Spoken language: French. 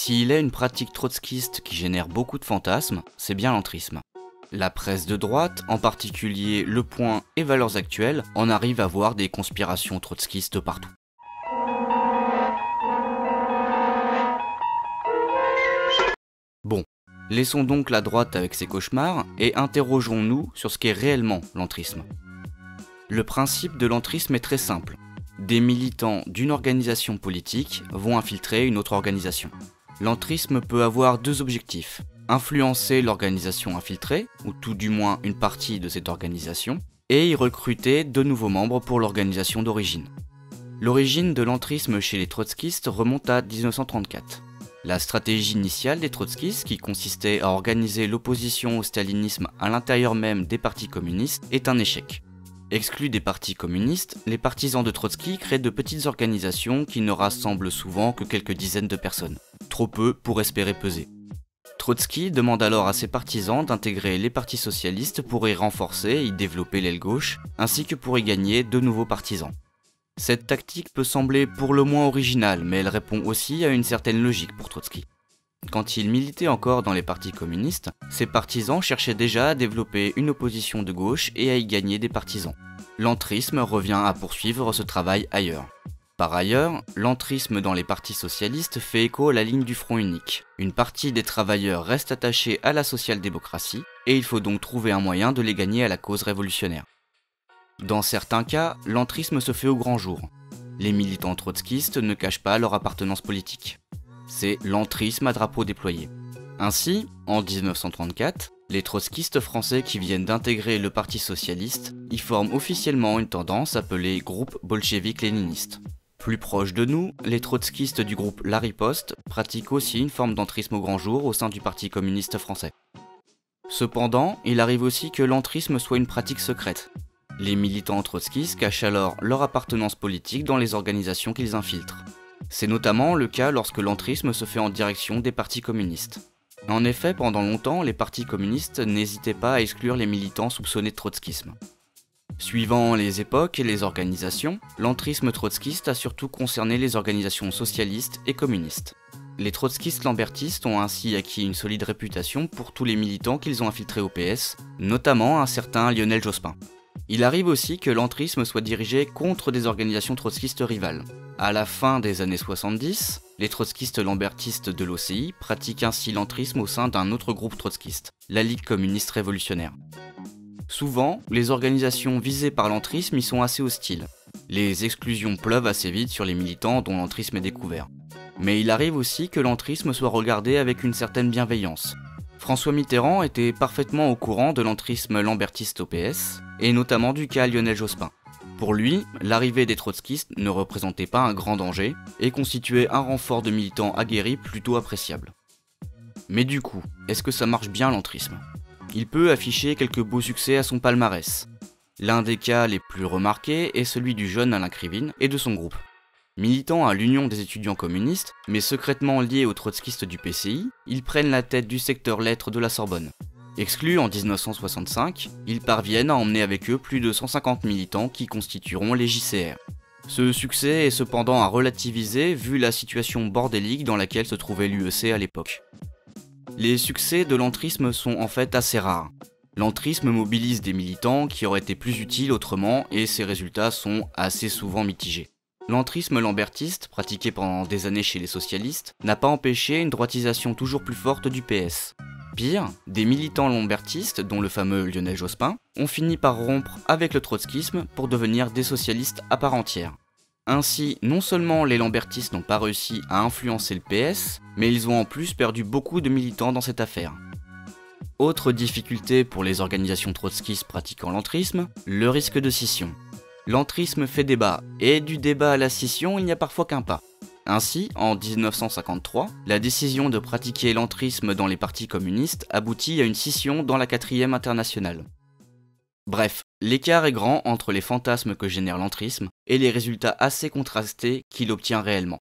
S'il est une pratique trotskiste qui génère beaucoup de fantasmes, c'est bien l'entrisme. La presse de droite, en particulier Le Point et Valeurs Actuelles, en arrive à voir des conspirations trotskistes partout. Bon, laissons donc la droite avec ses cauchemars et interrogeons-nous sur ce qu'est réellement l'entrisme. Le principe de l'entrisme est très simple. Des militants d'une organisation politique vont infiltrer une autre organisation. L'entrisme peut avoir deux objectifs. Influencer l'organisation infiltrée, ou tout du moins une partie de cette organisation, et y recruter de nouveaux membres pour l'organisation d'origine. L'origine de l'entrisme chez les trotskistes remonte à 1934. La stratégie initiale des trotskistes, qui consistait à organiser l'opposition au stalinisme à l'intérieur même des partis communistes, est un échec. Exclus des partis communistes, les partisans de Trotsky créent de petites organisations qui ne rassemblent souvent que quelques dizaines de personnes. Trop peu pour espérer peser. Trotsky demande alors à ses partisans d'intégrer les partis socialistes pour y renforcer et y développer l'aile gauche, ainsi que pour y gagner de nouveaux partisans. Cette tactique peut sembler pour le moins originale, mais elle répond aussi à une certaine logique pour Trotsky. Quand il militait encore dans les partis communistes, ses partisans cherchaient déjà à développer une opposition de gauche et à y gagner des partisans. L'entrisme revient à poursuivre ce travail ailleurs. Par ailleurs, l'entrisme dans les partis socialistes fait écho à la ligne du front unique. Une partie des travailleurs reste attachée à la social-démocratie, et il faut donc trouver un moyen de les gagner à la cause révolutionnaire. Dans certains cas, l'entrisme se fait au grand jour. Les militants trotskistes ne cachent pas leur appartenance politique. C'est l'entrisme à drapeau déployé. Ainsi, en 1934, les trotskistes français qui viennent d'intégrer le Parti socialiste y forment officiellement une tendance appelée groupe bolchevique-léniniste. Plus proche de nous, les trotskistes du groupe La Riposte pratiquent aussi une forme d'entrisme au grand jour au sein du Parti communiste français. Cependant, il arrive aussi que l'entrisme soit une pratique secrète. Les militants trotskistes cachent alors leur appartenance politique dans les organisations qu'ils infiltrent. C'est notamment le cas lorsque l'entrisme se fait en direction des partis communistes. En effet, pendant longtemps, les partis communistes n'hésitaient pas à exclure les militants soupçonnés de trotskisme. Suivant les époques et les organisations, l'entrisme trotskiste a surtout concerné les organisations socialistes et communistes. Les trotskistes lambertistes ont ainsi acquis une solide réputation pour tous les militants qu'ils ont infiltrés au PS, notamment un certain Lionel Jospin. Il arrive aussi que l'entrisme soit dirigé contre des organisations trotskistes rivales. À la fin des années 70, les trotskistes lambertistes de l'OCI pratiquent ainsi l'entrisme au sein d'un autre groupe trotskiste, la Ligue communiste révolutionnaire. Souvent, les organisations visées par l'entrisme y sont assez hostiles. Les exclusions pleuvent assez vite sur les militants dont l'entrisme est découvert. Mais il arrive aussi que l'entrisme soit regardé avec une certaine bienveillance. François Mitterrand était parfaitement au courant de l'entrisme lambertiste au PS, et notamment du cas Lionel Jospin. Pour lui, l'arrivée des trotskistes ne représentait pas un grand danger, et constituait un renfort de militants aguerris plutôt appréciable. Mais du coup, est-ce que ça marche bien l'entrisme ? Il peut afficher quelques beaux succès à son palmarès. L'un des cas les plus remarqués est celui du jeune Alain Krivine et de son groupe. Militant à l'Union des étudiants communistes, mais secrètement liés aux trotskistes du PCI, ils prennent la tête du secteur lettres de la Sorbonne. Exclus en 1965, ils parviennent à emmener avec eux plus de 150 militants qui constitueront les JCR. Ce succès est cependant à relativiser vu la situation bordélique dans laquelle se trouvait l'UEC à l'époque. Les succès de l'entrisme sont en fait assez rares. L'entrisme mobilise des militants qui auraient été plus utiles autrement et ses résultats sont assez souvent mitigés. L'entrisme lambertiste, pratiqué pendant des années chez les socialistes, n'a pas empêché une droitisation toujours plus forte du PS. Pire, des militants lambertistes, dont le fameux Lionel Jospin, ont fini par rompre avec le trotskisme pour devenir des socialistes à part entière. Ainsi, non seulement les lambertistes n'ont pas réussi à influencer le PS, mais ils ont en plus perdu beaucoup de militants dans cette affaire. Autre difficulté pour les organisations trotskistes pratiquant l'entrisme, le risque de scission. L'entrisme fait débat, et du débat à la scission, il n'y a parfois qu'un pas. Ainsi, en 1953, la décision de pratiquer l'entrisme dans les partis communistes aboutit à une scission dans la 4e internationale. Bref, l'écart est grand entre les fantasmes que génère l'entrisme et les résultats assez contrastés qu'il obtient réellement.